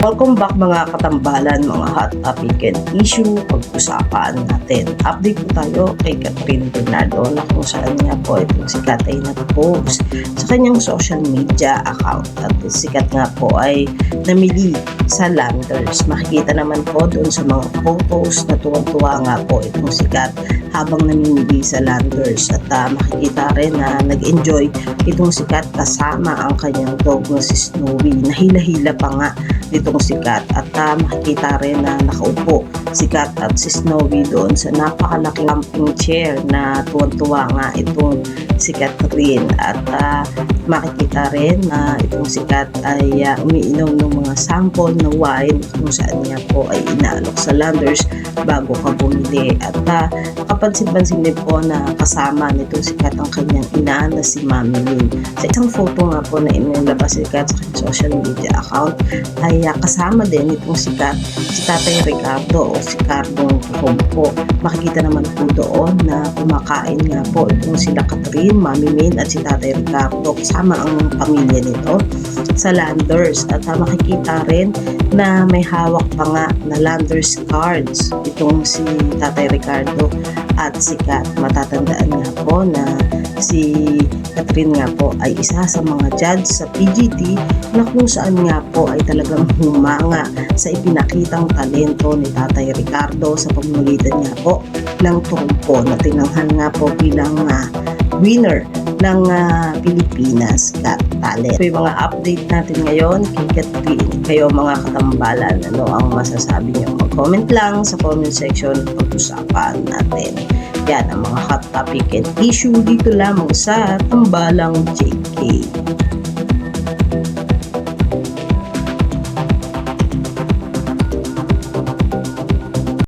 Welcome back mga katambalan, mga hot topic and issue. Pag-usapan natin. Update po tayo kay Catherine Bernardo na kung saan nga po itong sikat ay nag-post sa kanyang social media account. At sikat nga po ay namili sa Landers. Makikita naman po doon sa mga photos na tuwang-tuwa nga po itong sikat habang namimili sa Landers. At makikita rin na nag-enjoy itong sikat kasama ang kanyang dog na si Snowy. Nahila-hila pa nga ditong sikat at makikita rin na nakaupo sikat at si Snowy doon sa napakalaking camping chair na tuwan-tuwa nga itong sikat rin at makikita rin na itong sikat ay umiinom ng mga sample na wine kung saan niya po ay inaalok sa Landers bago ka bumili at kapansin-pansin din po na kasama nitong sikat ang kanyang ina na si Mami Lynn. Sa isang photo nga po na inilabas sikat sa kanyang social media account ay kasama din itong sikat si Tatay Ricardo o si Cardong Kumpo. Makikita naman po doon na kumakain nga po itong sila Catherine, Mami Min at si Tatay Ricardo kasama ang pamilya nito sa Landers at makikita rin na may hawak pa nga na Landers cards itong si Tatay Ricardo at sikat. Matatandaan nga po na si Catherine nga po ay isa sa mga judge sa PGT na kung saan nga po ay talagang humanga sa ipinakitang talento ni Tatay Ricardo sa pamamagitan nga po ng trumpo na tinanghal nga po bilang winner ng Pilipinas Got Talent. So yung mga update natin ngayon kay Catherine, kayo mga katambalan, ano ang masasabi niyo? Mag-comment lang sa comment section, pag-usapan natin. Yan ang mga hot topic and issue dito lamang sa Tambalang JK.